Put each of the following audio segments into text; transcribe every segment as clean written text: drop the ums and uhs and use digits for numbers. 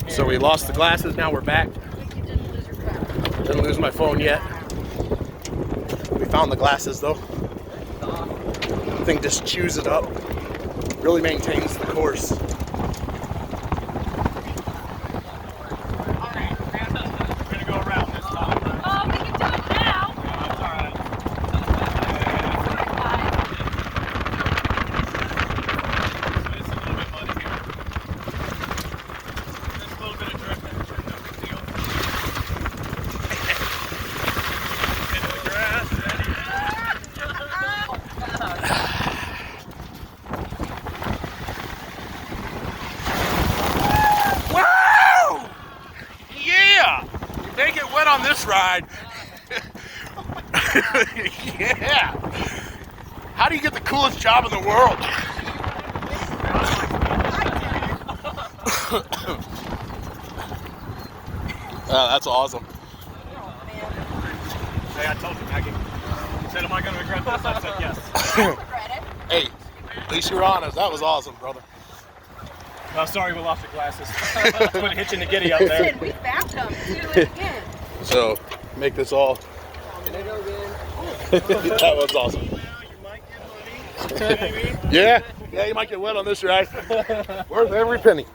So we lost the glasses, now we're back. Didn't lose my phone yet. We found the glasses though. The thing just chews it up. Really maintains the course. They get wet on this ride. Yeah. How do you get the coolest job in the world? Oh, that's awesome. Hey, I told you, Maggie. You said, am I going to regret this? I said yes. Hey, at least you were honest. That was awesome, brother. I'm sorry we lost your glasses. Put a hitch in the giddy up there. We found them. Do it again. So, make this all. That was awesome. Yeah, you might get wet on this ride. Worth every penny.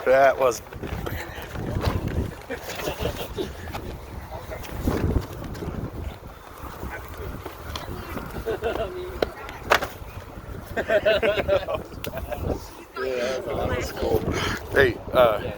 That was. Yeah, that was cool. Hey,